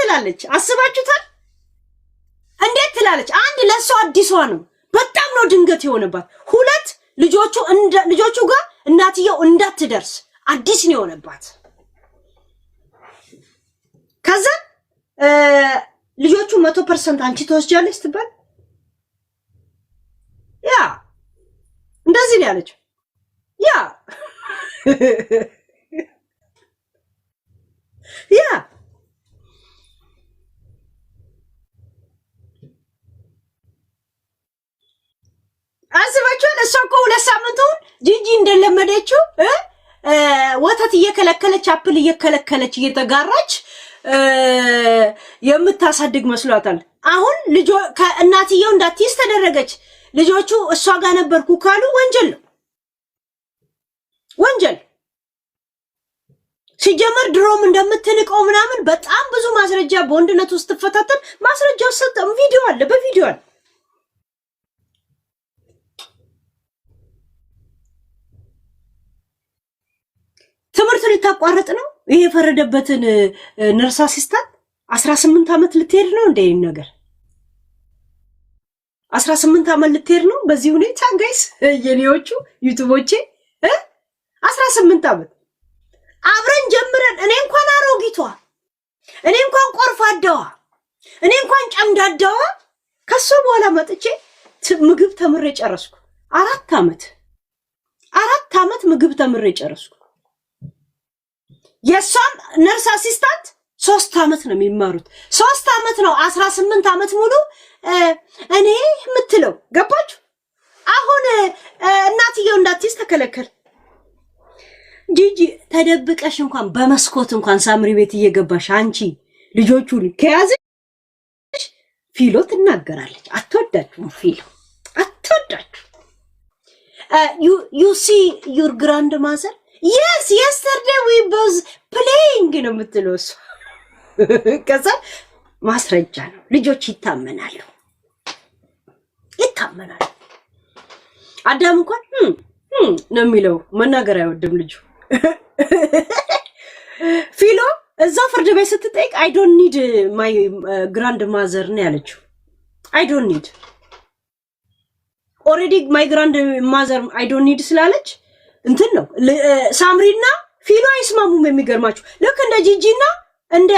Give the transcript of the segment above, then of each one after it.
ትላለች? አስባችሁታል? እንዴት ትላለች? አንድ ለሷ አዲሷ ነው፣ በጣም ነው ድንገት የሆነባት። ሁለት ልጆቹ ጋር እናትየው እንዳትደርስ አዲስ ነው የሆነባት። ከዛ ልጆቹ 100% አንቺ ተወስጃለሽ ትባል ያ እንደዚህ ነው ያለችው። ያ ያ አስባችኋል? እሷ እኮ 2 ሳምንቱን ጂጂ እንደለመደችው ወተት እየከለከለች አፕል እየከለከለች እየተጋራች የምታሳድግ መስሏታል። አሁን ከእናትየው እንዳትይዝ ተደረገች። ልጆቹ እሷ ጋር ነበርኩ ካሉ ወንጀል ነው፣ ወንጀል። ሲጀመር ድሮም እንደምትንቀው ምናምን በጣም ብዙ ማስረጃ በወንድነት ውስጥ ተፈታተን ማስረጃው ሰጠም ቪዲዮ አለ፣ በቪዲዮ አለ። ትምህርት ልታቋርጥ ነው። ይሄ የፈረደበትን ነርስ አሲስታንት 18 ዓመት ልትሄድ ነው እንደ ይሄን ነገር 18 ዓመት ልትሄድ ነው በዚህ ሁኔታ ጋይስ። የኔዎቹ ዩቲዩቦቼ 18 ዓመት አብረን ጀምረን እኔ እንኳን አሮጊቷ፣ እኔ እንኳን ቆርፋዳዋ፣ እኔ እንኳን ጨምዳዳዋ ከሱ በኋላ መጥቼ ምግብ ተምሬ ጨረስኩ። 4 ዓመት ምግብ ተምሬ ጨረስኩ። የሷም ነርስ አሲስታንት 3 ዓመት ነው የሚማሩት። 3 ዓመት ነው 18 ዓመት ሙሉ እኔ የምትለው ገባችሁ? አሁን እናትየው እንዳትይዝ ተከለከል። ጂጂ ተደብቀሽ እንኳን በመስኮት እንኳን ሳምሪ ቤት እየገባሽ አንቺ ልጆቹን ከያዘሽ ፊሎ ትናገራለች። አትወዳችሁም፣ ፊሎ አትወዳችሁ። you see your grandmother? Yes, yesterday we was playing ነው የምትለው እሷ። ከዛ ማስረጃ ነው። ልጆች ይታመናሉ። አዳም እንኳን ነው የሚለው፣ መናገር አይወድም ልጁ። ፊሎ እዛ ፍርድ ቤት ስትጠይቅ I don't need my grandmother ነው ያለችው። I don't need already my grandmother I don't need ስላለች እንትን ነው። ሳምሪና ፊሎ አይስማሙም። የሚገርማችሁ ልክ እንደ ጂጂና እንደ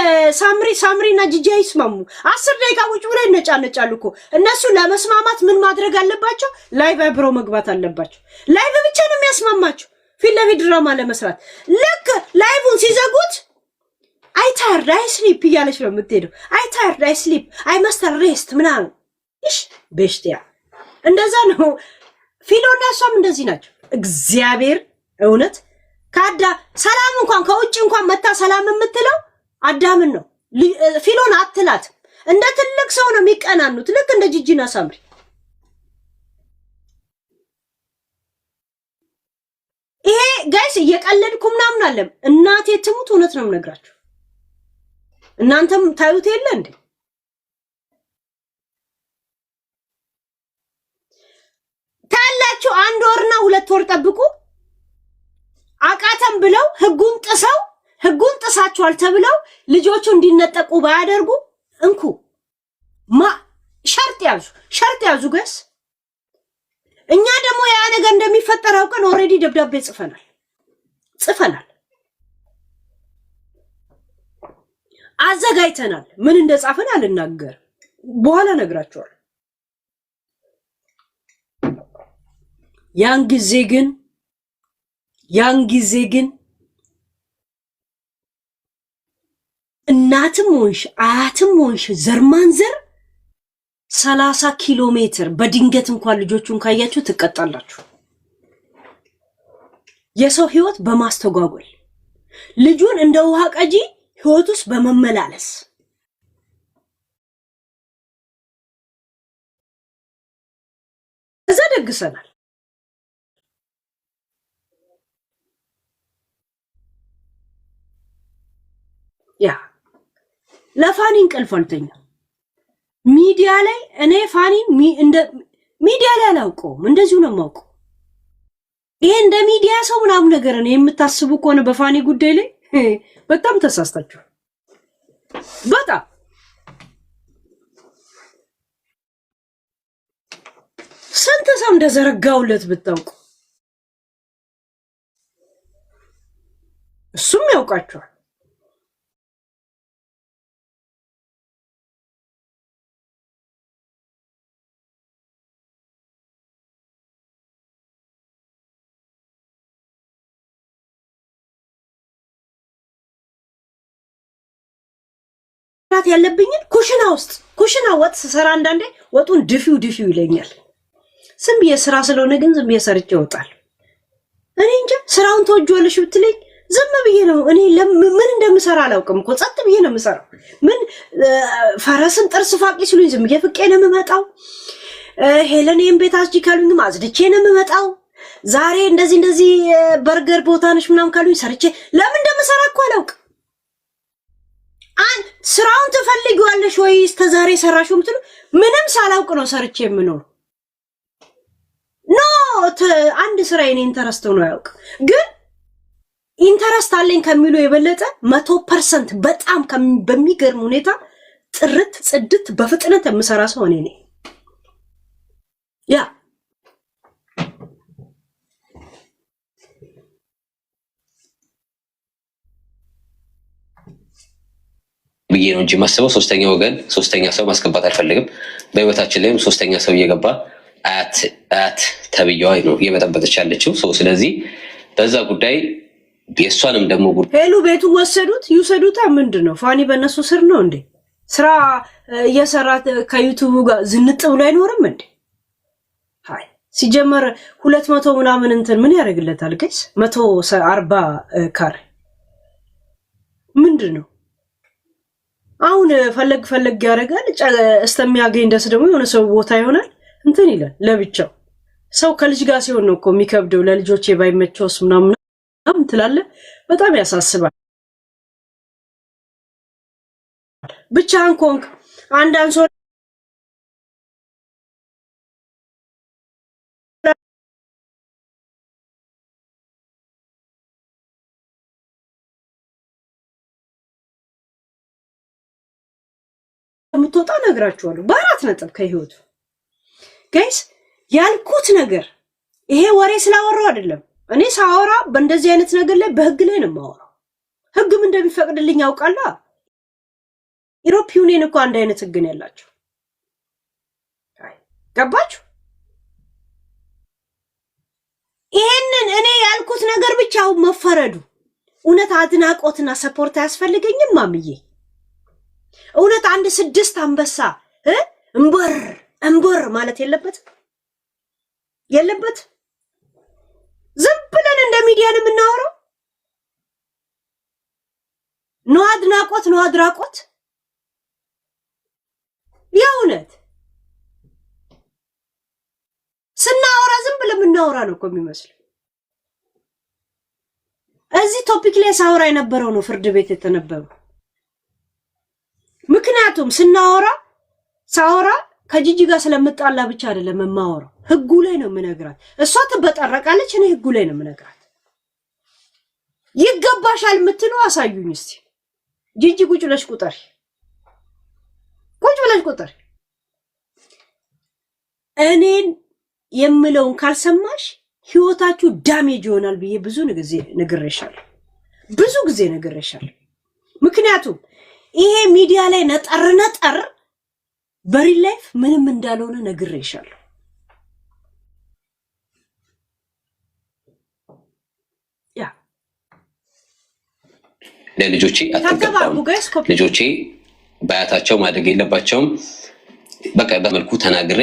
ሳምሪና ጂጂ አይስማሙ። 10 ደቂቃ ቁጭ ብለው ይነጫነጫሉ እኮ። እነሱ ለመስማማት ምን ማድረግ አለባቸው? ላይቭ አብረው መግባት አለባቸው። ላይቭ ብቻ ነው የሚያስማማቸው ፊት ለፊት ድራማ ለመስራት። ልክ ላይቭን ሲዘጉት አይ ታየርድ አይ ስሊፕ እያለች ነው የምትሄደው። አይ ታየርድ አይ ስሊፕ አይ ማስተር ሬስት ምናምን። እሺ በሽቲያ እንደዛ ነው። ፊሎና እሷም እንደዚህ ናቸው። እግዚአብሔር እውነት ሰላም እንኳን ከውጭ እንኳን መታ ሰላም የምትለው አዳምን ነው። ፊሎን አትላት። እንደ ትልቅ ሰው ነው የሚቀናኑት፣ ልክ እንደ ጂጂና ሳምሪ። ይሄ ጋይስ እየቀለድኩ ምናምን አለም። እናቴ ትሙት እውነት ነው የምነግራችሁ። እናንተም ታዩት የለ እንዴ? ታላችሁ 1 ወርና 2 ወር ጠብቁ። አቃተም ብለው ህጉን ጥሳችኋል ተብለው ልጆቹ እንዲነጠቁ ባያደርጉ እንኩ ሸርጥ ያዙ ጋይስ። እኛ ደግሞ ያ ነገር እንደሚፈጠር አውቀን ኦሬዲ ደብዳቤ ጽፈናል፣ አዘጋጅተናል። ምን እንደጻፈን አልናገር፣ በኋላ ነግራችኋለሁ። ያን ጊዜ ግን እናትም ሆንሽ አያትም ሆንሽ ዘርማንዘር 30 ኪሎ ሜትር በድንገት እንኳን ልጆቹን ካያችሁ ትቀጣላችሁ። የሰው ህይወት በማስተጓጎል ልጁን እንደ ውሃ ቀጂ ህይወት ውስጥ በመመላለስ እዛ ደግሰናል። ያ ለፋኒ እንቅልፍ አልተኛም። ሚዲያ ላይ እኔ ፋኒ ሚዲያ ላይ አላውቀውም፣ እንደዚሁ ነው የማውቀው። ይሄ እንደ ሚዲያ ሰው ምናምን ነገር ነው የምታስቡ ከሆነ በፋኒ ጉዳይ ላይ በጣም ተሳስታችሁ። በጣም እንደዘረጋውለት ብታውቁ እሱም ያውቃቸዋል። ያለብኝን ኩሽና ወጥ ሰራ አንዳንዴ ወጡን ድፊው ይለኛል። ዝም ብዬ ስራ ስለሆነ ግን ዝም ብዬ ሰርቼ እወጣል። እኔ እንጃ ስራውን ተወጇለሽ ብትለኝ ዝም ብዬ ነው። እኔ ምን እንደምሰራ አላውቅም እኮ ጸጥ ብዬ ነው የምሰራው። ምን ፈረስን ጥርስ ፋቂ ሲሉኝ ዝም ብዬ ፍቄ ነው የምመጣው። ሄለኔም ቤት አስጂ ካሉኝም አጽድቼ ነው የምመጣው። ዛሬ እንደዚህ በርገር ቦታ ነሽ ምናምን ካሉኝ ሰርቼ ለምን እንደምሰራ እኮ አላውቅም። ስራውን ትፈልጊዋለሽ ወይ እስከዛሬ ሰራሽው ምትሉ ምንም ሳላውቅ ነው ሰርቼ የምኖር። አንድ ስራ የኔ ኢንተረስት ነው ያውቅ። ግን ኢንተረስት አለኝ ከሚሉ የበለጠ 100% በጣም በሚገርም ሁኔታ ጥርት ጽድት በፍጥነት የምሰራ ሰው እኔ ነኝ። ያ ብዬ ነው እንጂ ማስበው ሶስተኛ ወገን ሶስተኛ ሰው ማስገባት አልፈልግም። በህይወታችን ላይም ሶስተኛ ሰው እየገባ አያት ተብዬዋ ነው እየበጠበጠች ያለችው። ስለዚህ በዛ ጉዳይ የእሷንም ደግሞ ሄሉ ቤቱ ወሰዱት ይውሰዱታ። ምንድን ነው ፋኒ በእነሱ ስር ነው እንዴ? ስራ እየሰራት ከዩቱቡ ጋር ዝንጥ ብሎ አይኖርም እንዴ? ሃይ ሲጀመር 200 ምናምን እንትን ምን ያደርግለታል? ጋይስ 140 ካሬ ምንድን ነው? አሁን ፈለግ ያደርጋል። እስተሚያገኝ ደስ ደግሞ የሆነ ሰው ቦታ ይሆናል እንትን ይላል ለብቻው። ሰው ከልጅ ጋር ሲሆን ነው እኮ የሚከብደው። ለልጆቼ ባይመቸውስ ምናምን ትላለህ። በጣም ያሳስባል። ብቻህን ኮንክ አንድ አንሶ የምትወጣ ነግራችኋለሁ። በአራት ነጥብ ከህይወቱ ጋይስ ያልኩት ነገር ይሄ ወሬ ስላወራው አይደለም። እኔ ሳወራ በእንደዚህ አይነት ነገር ላይ በህግ ላይ ነው የማወራው። ህግም እንደሚፈቅድልኝ ያውቃለሁ። ኢሮፕ ዩኒየን እኮ አንድ አይነት ህግ ነው ያላቸው። ገባችሁ? ይሄንን እኔ ያልኩት ነገር ብቻው መፈረዱ እውነት አድናቆትና ሰፖርት አያስፈልገኝም ማምዬ። እውነት አንድ 6 አንበሳ እንበር ማለት የለበት። ዝም ብለን እንደ ሚዲያን የምናወራው ነው አድናቆት ነው አድራቆት። የእውነት ስናወራ ዝም ብለን የምናወራ ነው እኮ የሚመስለው። እዚህ ቶፒክ ላይ ሳወራ የነበረው ነው ፍርድ ቤት የተነበበው። ምክንያቱም ሳወራ ከጂጂ ጋር ስለምጣላ ብቻ አይደለም የማወራው፣ ህጉ ላይ ነው የምነግራት። እሷ ትበጠረቃለች፣ እኔ ህጉ ላይ ነው የምነግራት። ይገባሻል የምትለው አሳዩኝ እስቲ። ጂጂ ቁጭ ብለሽ ቁጠሪ። እኔን የምለውን ካልሰማሽ ህይወታችሁ ዳሜጅ ይሆናል ብዬ ብዙ ጊዜ ነግሬሻለሁ። ምክንያቱም ይሄ ሚዲያ ላይ ነጠር በሪል ላይፍ ምንም እንዳልሆነ ነግሬሻለሁ። ያ ለልጆቼ አትገባም። ልጆቼ በአያታቸው ማደግ የለባቸውም። በቃ በመልኩ ተናግሬ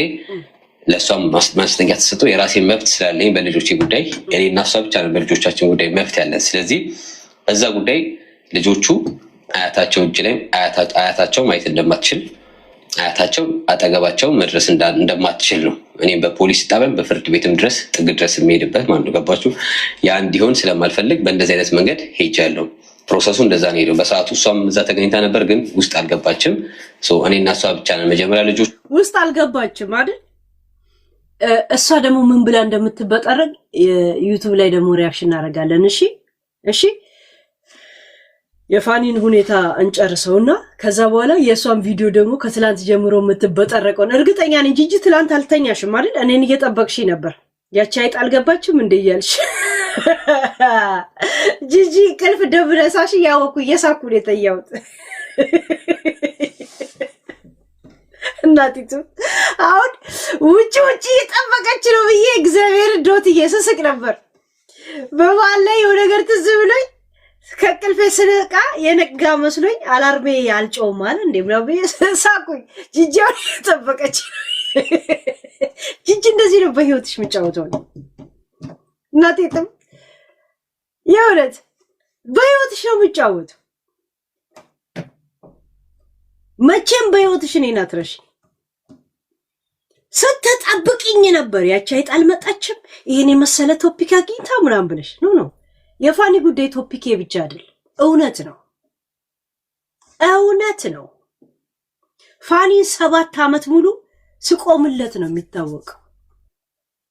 ለሷም ማስጠንቀቂያ ተሰጥቶ የራሴን መብት ስላለኝ በልጆቼ ጉዳይ እኔና እሷ ብቻ ነው በልጆቻችን ጉዳይ መብት ያለን። ስለዚህ በዛ ጉዳይ ልጆቹ አያታቸው እጅ ላይ አያታቸው ማየት እንደማትችል አያታቸው አጠገባቸው መድረስ እንደማትችል ነው እኔም በፖሊስ ጣቢያም በፍርድ ቤትም ድረስ ጥግ ድረስ የሚሄድበት ማለት ነው። ገባችሁ? ያ እንዲሆን ስለማልፈልግ በእንደዚህ አይነት መንገድ ሄጃለሁ። ፕሮሰሱ እንደዛ ነው ሄደው። በሰዓቱ እሷም እዛ ተገኝታ ነበር፣ ግን ውስጥ አልገባችም። እኔና እሷ ብቻ ነን መጀመሪያ ልጆች ውስጥ አልገባችም አይደል? እሷ ደግሞ ምን ብላ እንደምትበጠረግ ዩቲዩብ ላይ ደግሞ ሪያክሽን እናደርጋለን። እሺ የፋኒን ሁኔታ እንጨርሰውና ከዛ በኋላ የሷን ቪዲዮ ደግሞ ከትላንት ጀምሮ የምትበጠረቀውን እርግጠኛ ነኝ ጂጂ ትላንት አልተኛሽም አይደል? እኔን እየጠበቅሽ ነበር። ያቺ አይጥ አልገባችም እንደ እያልሽ ጂጂ ቅልፍ ደብረሳሽ ያወኩ እየሳኩ ነው የተኛሁት። እናቲቱ አሁን ውጪ እየጠበቀች ነው ብዬ እግዚአብሔር ዶት እየስስቅ ነበር። በመሀል ላይ የሆነ ነገር ትዝ ብሎኝ ከቅልፌ ስነቃ የነጋ መስሎኝ አላርሜ አልጮህም አለ እንዴ ምናምን ሳቁኝ። ጂጂ እየጠበቀች ጂጂ እንደዚህ ነው በህይወትሽ የምጫወተው ነው እናቴትም የእውነት በህይወትሽ ነው የምጫወተው። መቼም በህይወትሽ እኔን አትረሺ። ስትጠብቅኝ ነበር ያቺ አይጥ አልመጣችም ይሄን የመሰለ ቶፒክ አግኝታ ምናምን ብለሽ ነው። የፋኒ ጉዳይ ቶፒኬ ብቻ አይደል፣ እውነት ነው። ፋኒ 7 ዓመት ሙሉ ስቆምለት ነው የሚታወቀው።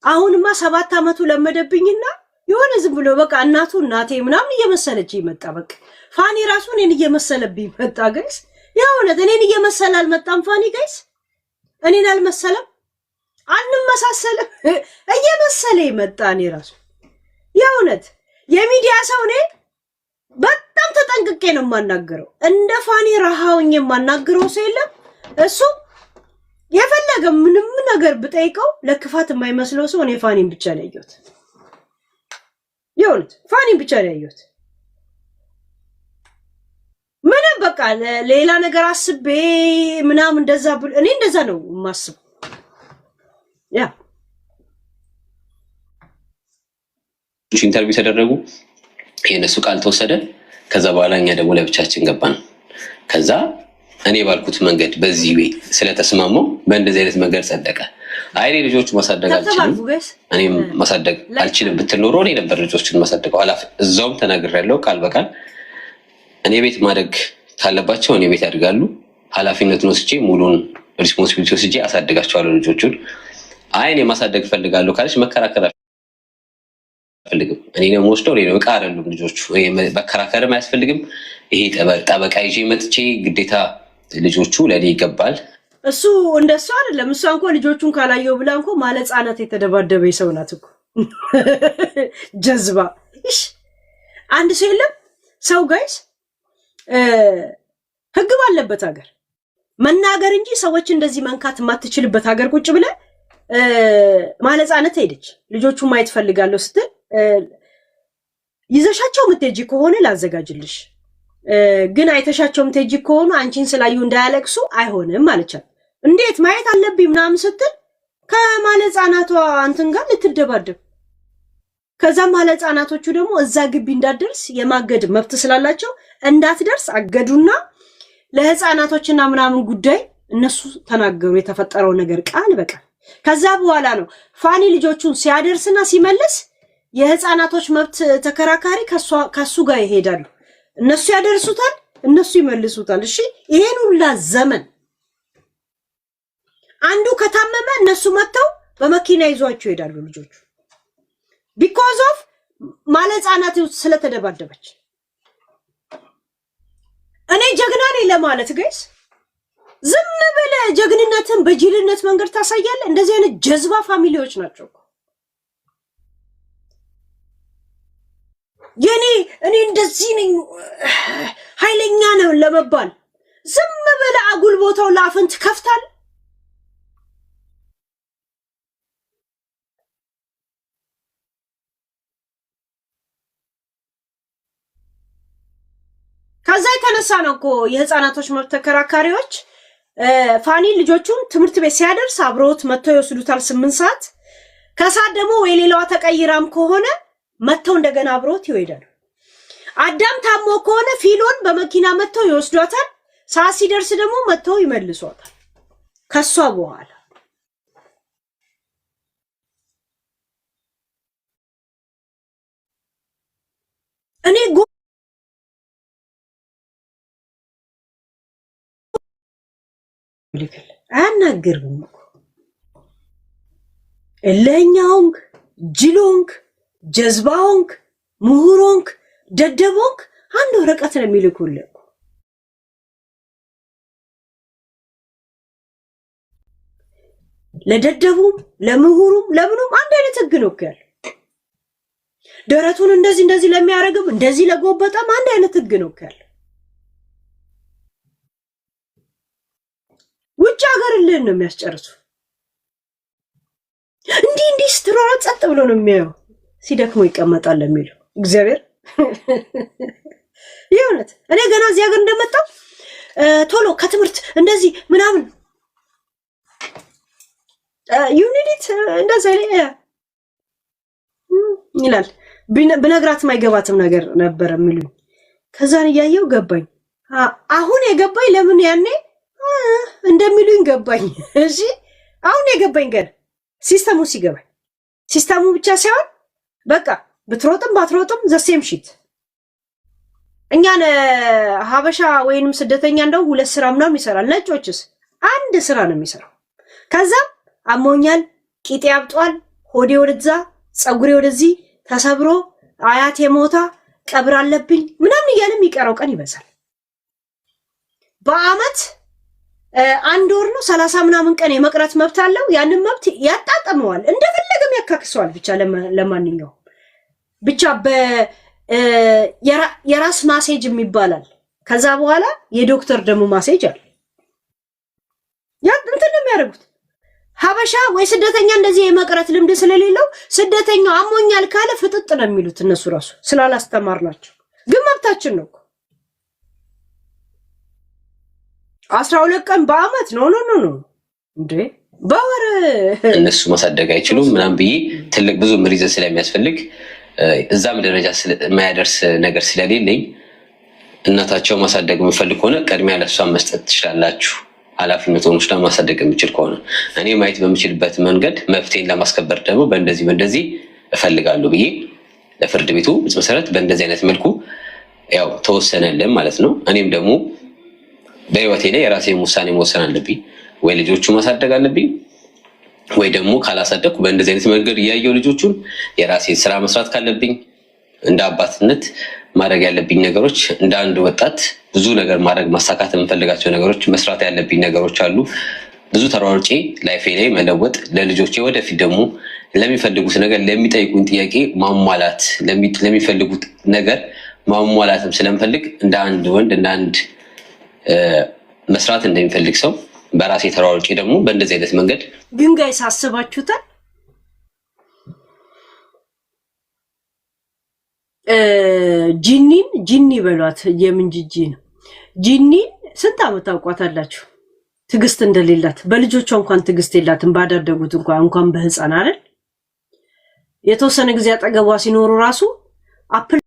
አሁንማ 7 ዓመቱ ለመደብኝና የሆነ ዝም ብሎ በቃ እናቴ ምናምን እየመሰለች ይመጣ። በቃ ፋኒ ራሱ እኔን እየመሰለብኝ መጣ። ጋይስ የእውነት እኔን እየመሰለ አልመጣም። ፋኒ ጋይስ እኔን አልመሰለም፣ አንመሳሰልም። እየመሰለ ይመጣ። እኔ ራሱ የእውነት የሚዲያ ሰው ነኝ። በጣም ተጠንቅቄ ነው የማናገረው። እንደ ፋኒ ረሃውኝ የማናገረው ሰው የለም። እሱ የፈለገ ምንም ነገር ብጠይቀው ለክፋት የማይመስለው ሰው እኔ ፋኒን ብቻ ነው ያየሁት። የእውነት ፋኒን ብቻ ነው ያየሁት። ምንም በቃ ሌላ ነገር አስቤ ምናምን እንደዛ ብሎ እኔ እንደዛ ነው የማስበው። ያ ኢንተርቪው ተደረጉ፣ የነሱ ቃል ተወሰደ። ከዛ በኋላ እኛ ደግሞ ለብቻችን ገባን። ከዛ እኔ ባልኩት መንገድ በዚህ ወይ ስለተስማማው በእንደዚህ አይነት መንገድ ጸደቀ። አይኔ ልጆች ማሳደግ አልችልም፣ እኔም ማሳደግ አልችልም ብትል ኖሮ እኔ ነበር ልጆችን ማሳደገው። ኃላፊ እዛውም ተናግሬያለሁ ቃል በቃል እኔ ቤት ማደግ ካለባቸው እኔ ቤት ያድጋሉ። ኃላፊነቱን ወስጄ ሙሉን ሪስፖንሲቢሊቲ ወስጄ አሳድጋቸዋለሁ ልጆቹን። አይ እኔ ማሳደግ ፈልጋለሁ ካለች መከራከር አልፈልግም። እኔ ነው የምወስደው፣ እኔ ነው ዕቃ አይደሉም ልጆቹ። መከራከርም አያስፈልግም። ይሄ ጠበቃ ይዤ መጥቼ ግዴታ ልጆቹ ለእኔ ይገባል። እሱ እንደሱ አይደለም። እሷ እንኳን ልጆቹን ካላየው ብላ እንኳን ማለት ህጻናት የተደባደበ ሰው ናት እኮ ጀዝባ። እሺ አንድ ሰው የለም ሰው ጋይስ ህግ ባለበት ሀገር መናገር እንጂ ሰዎች እንደዚህ መንካት የማትችልበት ሀገር ቁጭ ብለ ማለት ህጻናት ሄደች ልጆቹን ማየት ፈልጋለሁ ስትል ይዘሻቸው ምትሄጂ ከሆነ ላዘጋጅልሽ፣ ግን አይተሻቸው ምትሄጂ ከሆነ አንቺን ስላዩ እንዳያለቅሱ አይሆንም ማለቻት። እንዴት ማየት አለብኝ ምናምን ስትል ከማለ ህጻናቷ አንተን ጋር ልትደባደብ። ከዛም ማለ ህጻናቶቹ ደግሞ እዛ ግቢ እንዳትደርስ የማገድ መብት ስላላቸው እንዳትደርስ አገዱና ለህፃናቶችና ምናምን ጉዳይ እነሱ ተናገሩ የተፈጠረው ነገር ቃል በቃል። ከዛ በኋላ ነው ፋኒ ልጆቹን ሲያደርስና ሲመልስ የህፃናቶች መብት ተከራካሪ ከሱ ጋር ይሄዳሉ። እነሱ ያደርሱታል፣ እነሱ ይመልሱታል። እሺ ይሄን ሁላ ዘመን አንዱ ከታመመ እነሱ መጥተው በመኪና ይዟቸው ይሄዳሉ ልጆቹ because of ማለት ህፃናት ስለተደባደበች። እኔ ጀግና ነኝ ለማለት ጋይስ ዝም ብለህ ጀግንነትን በጅልነት መንገድ ታሳያለህ። እንደዚህ አይነት ጀዝባ ፋሚሊዎች ናቸው እኮ እኔ እንደዚህ ነኝ ኃይለኛ ነው ለመባል ዝም ብለህ አጉል ቦታው ላፍን ትከፍታለህ። ከዛ የተነሳ ነው እኮ የህፃናቶች መብት ተከራካሪዎች ፋኒ ልጆቹን ትምህርት ቤት ሲያደርስ አብሮት መጥተው ይወስዱታል 8 ሰዓት። ከሰዓት ደግሞ ወይ ሌላዋ ተቀይራም ከሆነ መጥተው እንደገና አብሮት ይወዳሉ። አዳም ታሞ ከሆነ ፊሎን በመኪና መጥተው ይወስዷታል። ሰዓት ሲደርስ ደግሞ መጥተው ይመልሷታል። ከሷ በኋላ እኔ አናገርም እኮ እለኛውንክ ጅሎንክ ጀዝባውንክ ምሁሮንክ ደደቦንክ አንድ ወረቀት ነው የሚልኩልህ። ለደደቡም ለምሁሩም ለምኑም አንድ አይነት ህግ ነው እኮ ያለው። ደረቱን እንደዚህ ለሚያረግም እንደዚህ ለጎበጠም አንድ አይነት ህግ ነው እኮ ያለው። ውጭ ሀገር ልህን ነው የሚያስጨርሱ። እንዲህ ስትሮራ ጸጥ ብሎ ነው የሚያየው። ሲደክሞ ይቀመጣል የሚለው እግዚአብሔር ይሁንት። እኔ ገና እዚህ ሀገር እንደመጣው ቶሎ ከትምህርት እንደዚህ ምናምን ዩኒት እንደዚህ ይላል። ብነግራት ማይገባትም ነገር ነበር የሚሉኝ። ከዛን እያየው ገባኝ። አሁን የገባኝ ለምን ያኔ እንደሚሉኝ ገባኝ። እሺ አሁን የገባኝ ገና ሲስተሙ ሲገባኝ፣ ሲስተሙ ብቻ ሳይሆን በቃ ብትሮጥም ባትሮጥም ዘሴም ሺት። እኛን ሀበሻ ወይንም ስደተኛ እንደው 2 ስራ ምናምን ይሰራል። ነጮችስ አንድ ስራ ነው የሚሰራው። ከዛም አሞኛል፣ ቂጤ ያብጧል፣ ሆዴ ወደዛ፣ ፀጉሬ ወደዚህ ተሰብሮ፣ አያቴ ሞታ፣ ቀብር አለብኝ ምናምን እያለ የሚቀረው ቀን ይበዛል። በአመት 1 ወር ነው 30 ምናምን ቀን የመቅረት መብት አለው። ያንን መብት ያጣጥመዋል፣ እንደፈለገም ያካክሰዋል። ብቻ ለማንኛውም ብቻ የራስ ማሴጅ የሚባላል። ከዛ በኋላ የዶክተር ደግሞ ማሴጅ አለ። ያ እንትን ነው የሚያደርጉት። ሀበሻ ወይ ስደተኛ እንደዚህ የመቅረት ልምድ ስለሌለው ስደተኛው አሞኛል ካለ ፍጥጥ ነው የሚሉት እነሱ ራሱ ስላላስተማርናቸው። ግን መብታችን ነው። 12 ቀን በአመት ነው እንዴ በወር እነሱ ማሳደግ አይችሉም ምናምን ብዬ ትልቅ ብዙ ሪዝን ስለሚያስፈልግ እዛም ደረጃ የማያደርስ ነገር ስለሌለኝ እናታቸው ማሳደግ የምፈልግ ከሆነ ቅድሚያ ለእሷን መስጠት ትችላላችሁ። ኃላፊነቱን ወስዳ ማሳደግ የምችል ከሆነ እኔ ማየት በምችልበት መንገድ መፍትሄን ለማስከበር ደግሞ በእንደዚህ እፈልጋለሁ ብዬ ለፍርድ ቤቱ መሰረት በእንደዚህ አይነት መልኩ ያው ተወሰነልን ማለት ነው። እኔም ደግሞ በህይወቴ ላይ የራሴን ውሳኔ መወሰን አለብኝ። ወይ ልጆቹ ማሳደግ አለብኝ ወይ ደግሞ ካላሳደግኩ በእንደዚህ አይነት መንገድ እያየው ልጆቹን የራሴን ስራ መስራት ካለብኝ እንደ አባትነት ማድረግ ያለብኝ ነገሮች እንደ አንድ ወጣት ብዙ ነገር ማድረግ ማሳካት የምፈልጋቸው ነገሮች መስራት ያለብኝ ነገሮች አሉ። ብዙ ተሯርጬ ላይፌ ላይ መለወጥ ለልጆቼ ወደፊት ደግሞ ለሚፈልጉት ነገር ለሚጠይቁኝ ጥያቄ ማሟላት ለሚፈልጉት ነገር ማሟላትም ስለምፈልግ እንደ አንድ ወንድ እንደ አንድ መስራት እንደሚፈልግ ሰው በራሴ ተሯርጬ ደግሞ በእንደዚህ አይነት መንገድ ግን ጋይስ አስባችሁታል? ጂኒ በሏት። የምን ጂጂ ነው? ጂኒን ስንት አመት ታውቋታላችሁ? ትግስት እንደሌላት በልጆቿ እንኳን ትግስት የላትም። ባዳደጉት እንኳን በህፃን አይደል የተወሰነ ጊዜ አጠገቧ ሲኖሩ ራሱ አፕል